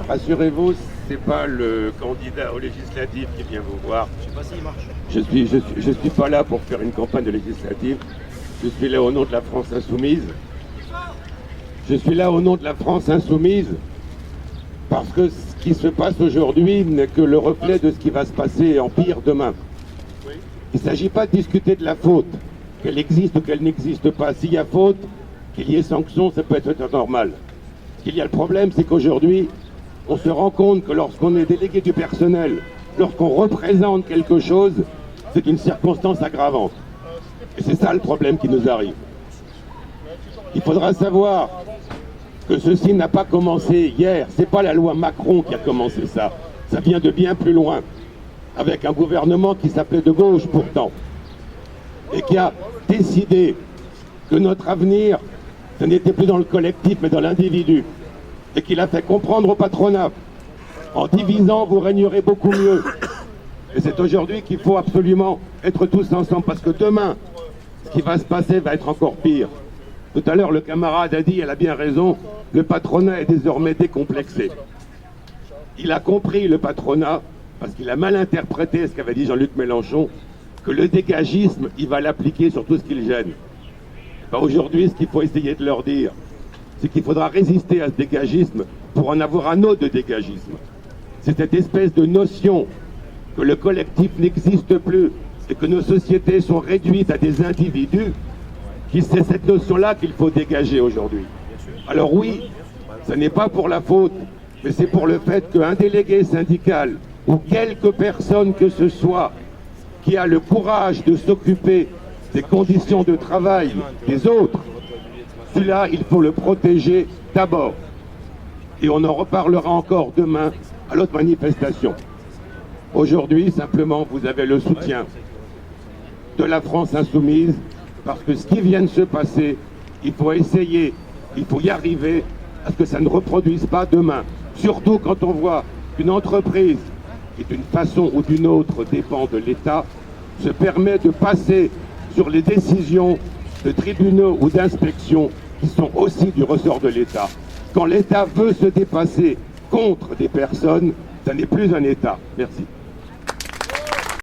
Rassurez-vous, c'est pas le candidat au législatif qui vient vous voir. Je sais pas s'il marche. Je suis pas là pour faire une campagne de législative. Je suis là au nom de la France insoumise. Je suis là au nom de la France insoumise parce que ce qui se passe aujourd'hui n'est que le reflet de ce qui va se passer en pire demain. Il ne s'agit pas de discuter de la faute, qu'elle existe ou qu'elle n'existe pas. S'il y a faute, qu'il y ait sanction, ça peut être normal. Ce qu'il y a le problème, c'est qu'aujourd'hui, on se rend compte que lorsqu'on est délégué du personnel, lorsqu'on représente quelque chose, c'est une circonstance aggravante. Et c'est ça le problème qui nous arrive. Il faudra savoir que ceci n'a pas commencé hier. C'est pas la loi Macron qui a commencé ça. Ça vient de bien plus loin, avec un gouvernement qui s'appelait de gauche pourtant, et qui a décidé que notre avenir, ce n'était plus dans le collectif, mais dans l'individu. Et qu'il a fait comprendre au patronat, en divisant, vous régnerez beaucoup mieux. Et c'est aujourd'hui qu'il faut absolument être tous ensemble, parce que demain, ce qui va se passer va être encore pire. Tout à l'heure, le camarade a dit, elle a bien raison, le patronat est désormais décomplexé. Il a compris, le patronat, parce qu'il a mal interprété ce qu'avait dit Jean-Luc Mélenchon, que le dégagisme, il va l'appliquer sur tout ce qui le gêne. Ben aujourd'hui, ce qu'il faut essayer de leur dire, c'est qu'il faudra résister à ce dégagisme pour en avoir un autre de dégagisme. C'est cette espèce de notion que le collectif n'existe plus et que nos sociétés sont réduites à des individus, c'est cette notion-là qu'il faut dégager aujourd'hui. Alors oui, ce n'est pas pour la faute, mais c'est pour le fait qu'un délégué syndical ou quelque personne que ce soit qui a le courage de s'occuper des conditions de travail des autres, celui-là, il faut le protéger d'abord. Et on en reparlera encore demain à l'autre manifestation. Aujourd'hui, simplement, vous avez le soutien de la France insoumise, parce que ce qui vient de se passer, il faut essayer, il faut y arriver à ce que ça ne reproduise pas demain. Surtout quand on voit qu'une entreprise qui, d'une façon ou d'une autre, dépend de l'État, se permet de passer sur les décisions de tribunaux ou d'inspection qui sont aussi du ressort de l'État. Quand l'État veut se dépasser contre des personnes, ça n'est plus un État. Merci.